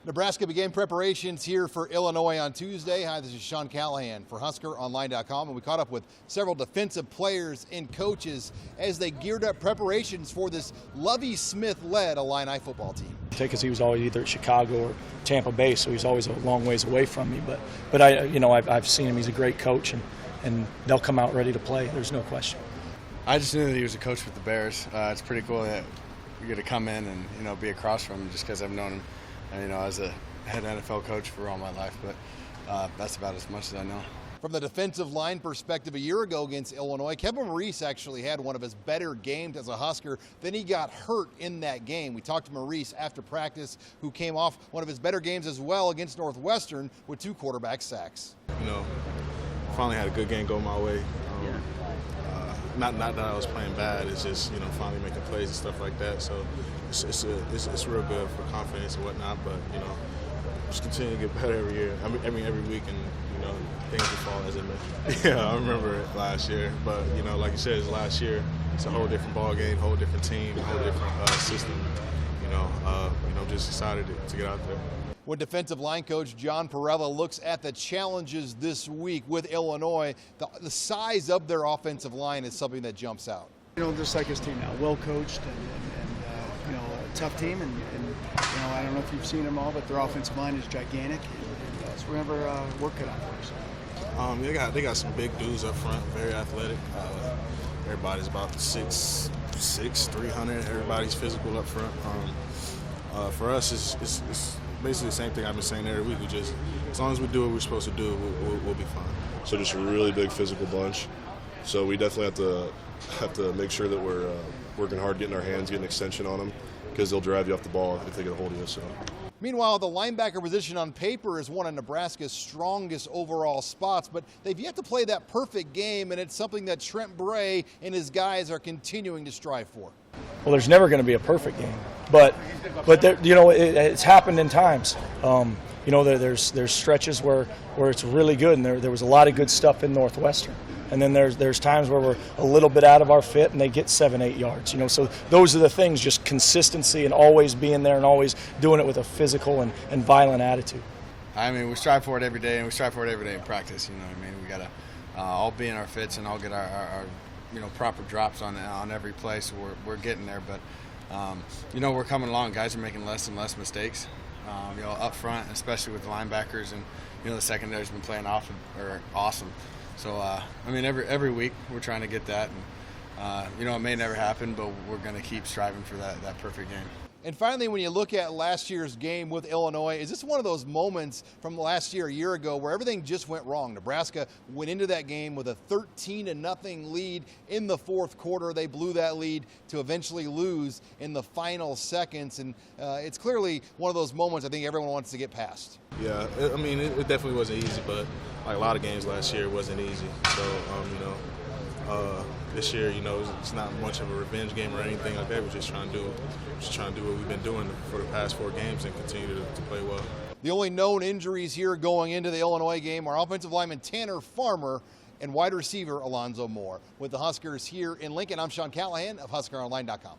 Nebraska began preparations here for Illinois on Tuesday. Hi, this is Sean Callahan for HuskerOnline.com, and we caught up with several defensive players and coaches as they geared up preparations for this Lovie Smith-led Illini football team. Because he was always either at Chicago or Tampa Bay, so he's always a long ways away from me. But I've seen him. He's a great coach, and they'll come out ready to play. There's no question. I just knew that he was a coach with the Bears. It's pretty cool that we get to come in and be across from him just because I've known him. As a head NFL coach for all my life, but that's about as much as I know. From the defensive line perspective, a year ago against Illinois, Maurice actually had one of his better games as a Husker. Then he got hurt in that game. We talked to Maurice after practice, who came off one of his better games as well against Northwestern with 2 quarterback sacks. Finally had a good game go my way. Not that I was playing bad. It's just finally making plays and stuff like that. So it's real good for confidence and whatnot. But just continue to get better every year. Every week, and things will fall as it may. Yeah, I remember it last year. But like you said, it's last year. It's a whole different ball game, whole different team, whole different system. Just excited to get out there. When defensive line coach John Parrella looks at the challenges this week with Illinois, the size of their offensive line is something that jumps out. Just like his team now, well coached and a tough team, and I don't know if you've seen them all, but their offensive line is gigantic, and so we have our work cut out for us. They got some big dudes up front, very athletic. Everybody's about 6'6", 300. Everybody's physical up front. For us, it's basically the same thing I've been saying every week. As long as we do what we're supposed to do, we'll be fine. So just a really big physical bunch. So we definitely have to make sure that we're working hard, getting our hands, getting extension on them, because they'll drive you off the ball if they get a hold of you. So. Meanwhile, the linebacker position on paper is one of Nebraska's strongest overall spots, but they've yet to play that perfect game, and it's something that Trent Bray and his guys are continuing to strive for. Well, there's never going to be a perfect game, but it's happened in times. There's stretches where it's really good, and there was a lot of good stuff in Northwestern. And then there's times where we're a little bit out of our fit and they get 7-8 yards. So those are the things, just consistency and always being there and always doing it with a physical and violent attitude. We strive for it every day, and we strive for it every day in practice. We got to all be in our fits and all get our proper drops on every play, so we're getting there. But we're coming along. Guys are making less and less mistakes. Up front, especially with the linebackers, and the secondary's been playing awesome. So every week we're trying to get that, and it may never happen, but we're going to keep striving for that perfect game. And finally, when you look at last year's game with Illinois, is this one of those moments from last year, a year ago, where everything just went wrong? Nebraska went into that game with a 13-0 lead in the fourth quarter. They blew that lead to eventually lose in the final seconds, and it's clearly one of those moments I think everyone wants to get past. Yeah, it definitely wasn't easy, but like a lot of games last year, it wasn't easy. So, this year, it's not much of a revenge game or anything like that. We're just trying to do what we've been doing for the past 4 games and continue to play well. The only known injuries here going into the Illinois game are offensive lineman Tanner Farmer and wide receiver Alonzo Moore. With the Huskers here in Lincoln, I'm Sean Callahan of HuskerOnline.com.